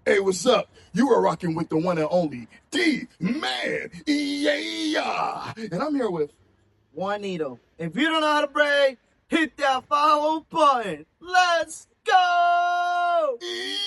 Hey, what's up? You are rocking with the one and only D-Man. Yeah. And I'm here with Nito. If you don't know how to pray, hit that follow button. Let's go!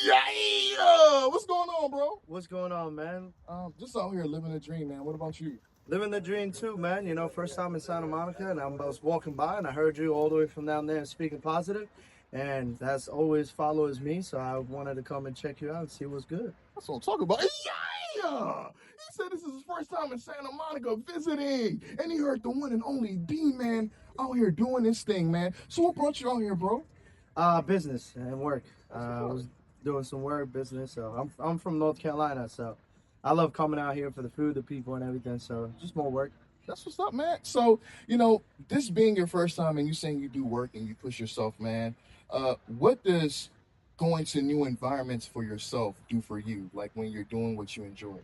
Yeah. What's going on, bro? What's going on, man? Just out here living a dream, man. What about you? Living the dream too, man. You know, first time in Santa Monica, and I was walking by and I heard you all the way from down there speaking positive, and that's always follows me. So I wanted to come and check you out and see what's good. That's what I'm talking about. Yeah. He said this is his first time in Santa Monica visiting. And he heard the one and only D-Man out here doing this thing, man. So what brought you out here, bro? Business and work. I was doing some work, business. So I'm from North Carolina, so I love coming out here for the food, the people, and everything. So just more work. That's what's up, man. So, this being your first time and you saying you do work and you push yourself, man, what does going to new environments for yourself do for you, like when you're doing what you enjoy?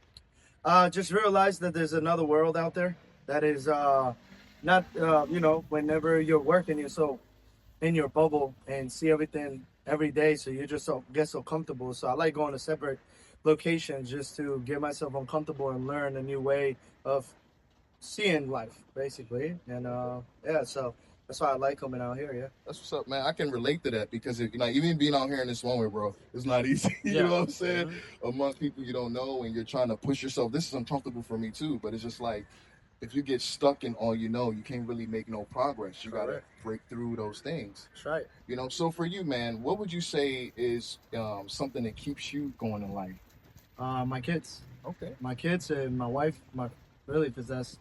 Just realize that there's another world out there that is not, whenever you're working, you're so in your bubble and see everything every day. So you just get so comfortable. So I like going to separate locations just to get myself uncomfortable and learn a new way of seeing life, basically. And so that's why I like coming out here. Yeah. That's what's up, man. I can relate to that because even being out here in this moment, bro, it's not easy. You know what I'm saying? Mm-hmm. Amongst people you don't know and you're trying to push yourself. This is uncomfortable for me too, but it's just like if you get stuck in all you know, you can't really make no progress. You gotta break through those things. That's right. So for you, man, what would you say is something that keeps you going in life? My kids. Okay. My kids and my wife, really possessed.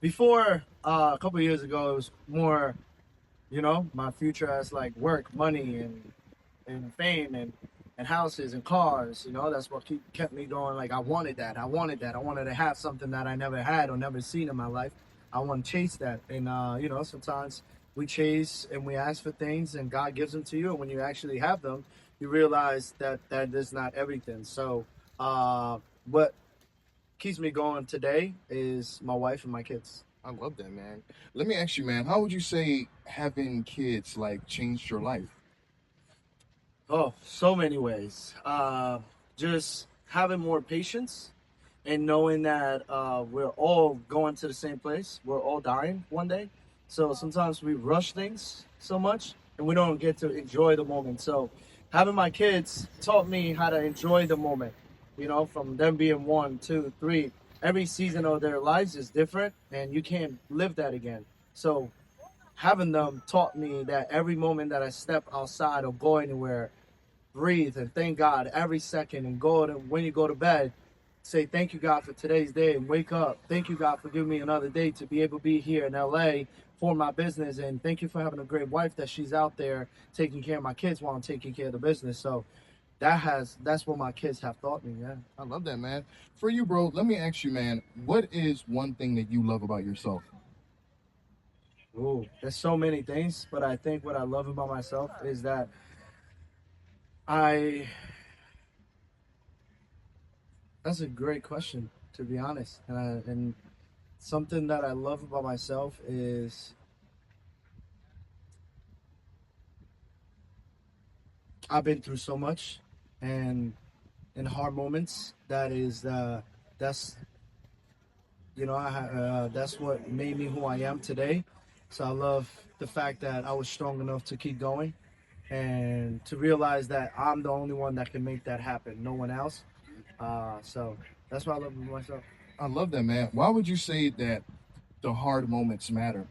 Before a couple of years ago, it was more, my future as like work, money, and fame, and houses and cars. That's what kept me going. Like I wanted that. I wanted to have something that I never had or never seen in my life. I want to chase that. And sometimes we chase and we ask for things, and God gives them to you. And when you actually have them, you realize that is not everything. So, what keeps me going today is my wife and my kids. I love that, man. Let me ask you, man, how would you say having kids like changed your life? Oh, so many ways. Just having more patience and knowing that we're all going to the same place. We're all dying one day. So sometimes we rush things so much and we don't get to enjoy the moment. So having my kids taught me how to enjoy the moment. From them being 1, 2, 3, every season of their lives is different and you can't live that again. So having them taught me that every moment that I step outside or go anywhere, breathe and thank God every second, and when you go to bed, say thank you God for today's day and wake up. Thank you God for giving me another day to be able to be here in LA for my business, and thank you for having a great wife that she's out there taking care of my kids while I'm taking care of the business. So that's what my kids have taught me. Yeah, I love that, man. For you, bro, let me ask you, man, what is one thing that you love about yourself? Oh, there's so many things, but I think what I love about myself is that that's a great question, to be honest. And something that I love about myself is I've been through so much, and in hard moments, that's that's what made me who I am today. So I love the fact that I was strong enough to keep going and to realize that I'm the only one that can make that happen, no one else. So that's what I love about myself. I love that, man. Why would you say that the hard moments matter?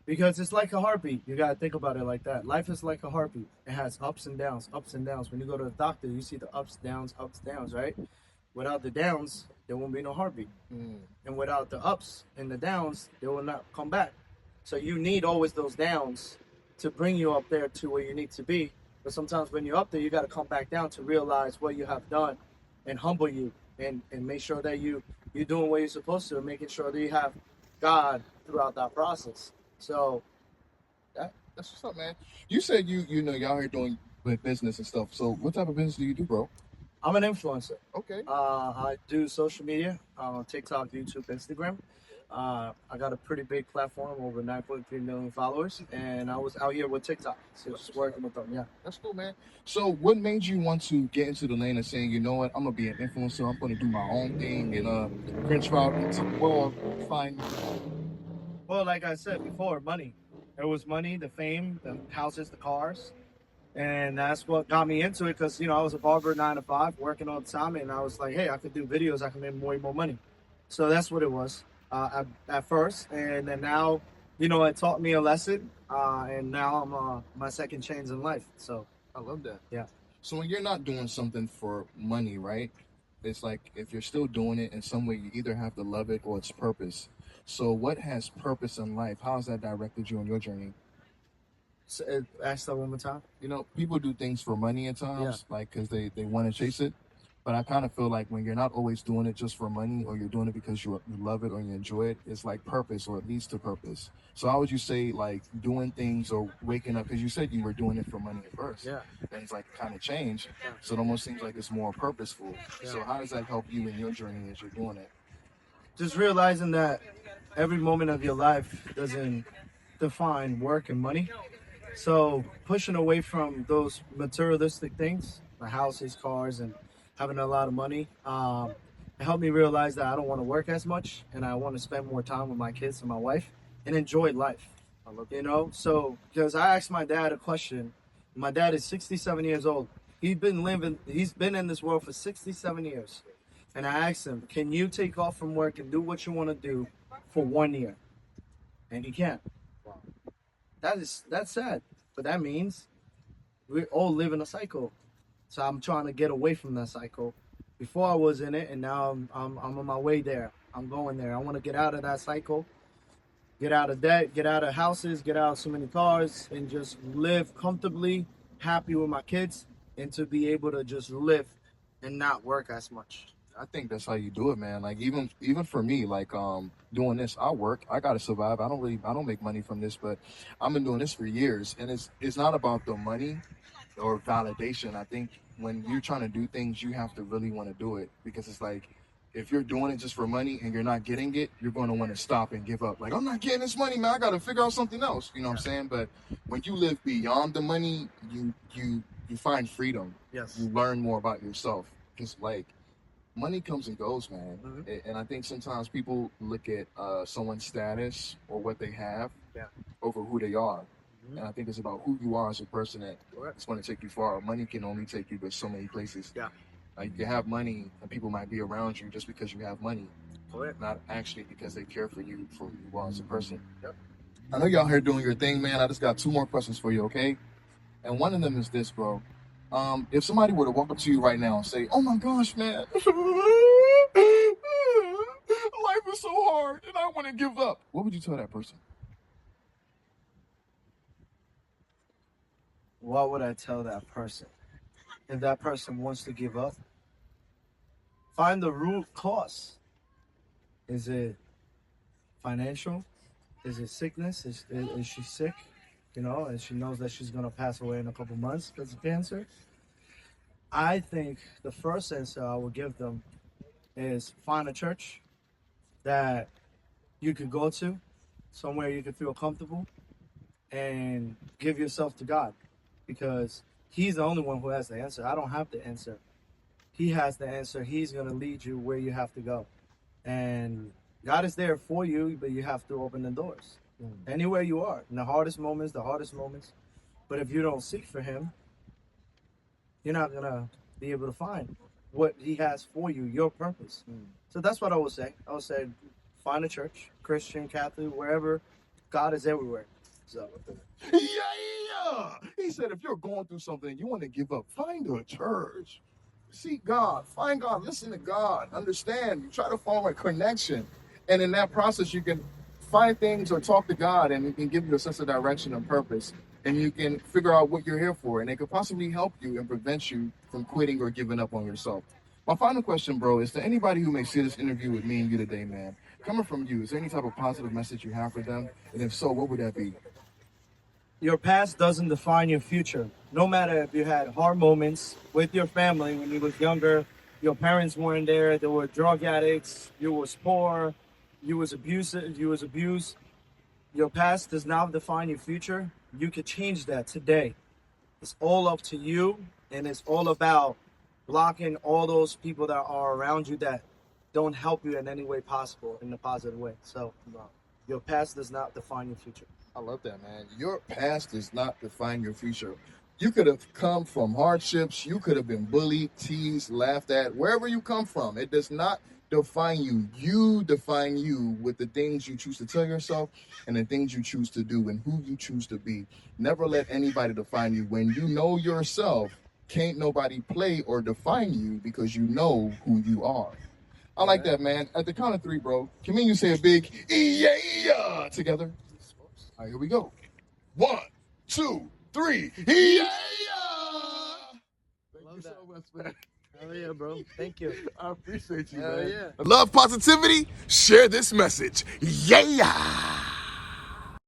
Because it's like a heartbeat. You gotta think about it like that. Life is like a heartbeat. It has ups and downs, ups and downs. When you go to the doctor, you see the ups, downs, right? Without the downs, there won't be no heartbeat. And without the ups and the downs, they will not come back. So you need always those downs to bring you up there to where you need to be. But sometimes when you're up there, you got to come back down to realize what you have done and humble you and make sure that you're doing what you're supposed to, and making sure that you have God throughout that process. So that's what's up, man. You said y'all here doing business and stuff. So what type of business do you do, bro? I'm an influencer. Okay. I do social media, TikTok, YouTube, Instagram. I got a pretty big platform, over 9.3 million followers, and I was out here with TikTok, so just working with them. Yeah, That's cool, man. So, what made you want to get into the lane of saying, you know what, I'm gonna be an influencer. I'm gonna do my own thing and venture out into the world, find. well, like I said before, money. There was money, the fame, the houses, the cars, and that's what got me into it. Because I was a barber 9 to 5, working all the time, and I was like, hey, I could do videos, I can make way more money. So that's what it was at first, and then now, it taught me a lesson, and now I'm my second change in life. So I love that. yeah. So when you're not doing something for money, right? It's like if you're still doing it in some way, you either have to love it or it's purpose. So what has purpose in life? How has that directed you on your journey? So, ask that one more time. People do things for money at times, like because they want to chase it. But I kind of feel like when you're not always doing it just for money, or you're doing it because you love it or you enjoy it, it's like purpose, or it leads to purpose. So how would you say like doing things or waking up? Because you said you were doing it for money at first. Yeah. Things like kind of change. So it almost seems like it's more purposeful. So how does that help you in your journey as you're doing it? Just realizing that every moment of your life doesn't define work and money. So pushing away from those materialistic things, the houses, cars, and having a lot of money, it helped me realize that I don't want to work as much, and I want to spend more time with my kids and my wife and enjoy life. So because I asked my dad a question. My dad is 67 years old. He's been in this world for 67 years. And I asked him, can you take off from work and do what you want to do for 1 year? And he can't. That's sad. But that means we all live in a cycle. So I'm trying to get away from that cycle. Before I was in it, and now I'm on my way there. I'm going there. I want to get out of that cycle, get out of debt, get out of houses, get out of so many cars, and just live comfortably, happy with my kids, and to be able to just live and not work as much. I think that's how you do it, man. Like even for me, like doing this, I work, I gotta survive. I don't make money from this, but I've been doing this for years, and it's not about the money or validation. I think when you're trying to do things, you have to really want to do it, because it's like if you're doing it just for money and you're not getting it, you're going to want to stop and give up. Like, I'm not getting this money, man. I got to figure out something else. You know what I'm saying? But when you live beyond the money, you find freedom. Yes. You learn more about yourself. Because like money comes and goes, man. And I think sometimes people look at someone's status or what they have over who they are. And I think it's about who you are as a person that it's going to take you far. Money can only take you to so many places. Yeah. Like you have money and people might be around you just because you have money, not actually because they care for you for who you are as a person. Yep. I know y'all here doing your thing, man. I just got 2 more questions for you, okay? And one of them is this, bro. If somebody were to walk up to you right now and say, "Oh my gosh, man, life is so hard and I want to give up," what would you tell that person? What would I tell that person? If that person wants to give up, find the root cause. Is it financial? Is it sickness? Is she sick? And she knows that she's going to pass away in a couple months because of cancer. I think the first answer I would give them is find a church that you could go to, somewhere you can feel comfortable, and give yourself to God, because He's the only one who has the answer. I don't have the answer. He has the answer. He's going to lead you where you have to go. And God is there for you, but you have to open the doors. Anywhere you are, in the hardest moments. But if you don't seek for Him, you're not going to be able to find what He has for you, your purpose. So that's what I would say. I would say find a church, Christian, Catholic, wherever. God is everywhere. So, yeah. He said, if you're going through something, you want to give up, find a church. Seek God, find God, listen to God, understand. You try to form a connection. And in that process, you can find things or talk to God, and it can give you a sense of direction and purpose. And you can figure out what you're here for. And it could possibly help you and prevent you from quitting or giving up on yourself. My final question, bro, is to anybody who may see this interview with me and you today, man, coming from you, is there any type of positive message you have for them? And if so, what would that be? your past doesn't define your future. No matter if you had hard moments with your family when you was younger, your parents weren't there, they were drug addicts, you was poor, you was abusive, you was abused. Your past does not define your future. You could change that today. It's all up to you, and it's all about blocking all those people that are around you that don't help you in any way possible in a positive way. So your past does not define your future. I love that, man. Your past does not define your future. You could have come from hardships. You could have been bullied, teased, laughed at, wherever you come from. It does not define you. You define you with the things you choose to tell yourself and the things you choose to do and who you choose to be. Never let anybody define you. When you know yourself, can't nobody play or define you because you know who you are. I like that, man. At the count of three, bro, can me and you say a big yeah together? All right, here we go. 1, 2, 3. Yeah! Thank you so much, man. Hell yeah, bro. Thank you. I appreciate you, Hell man. yeah. Love positivity? Share this message. Yeah!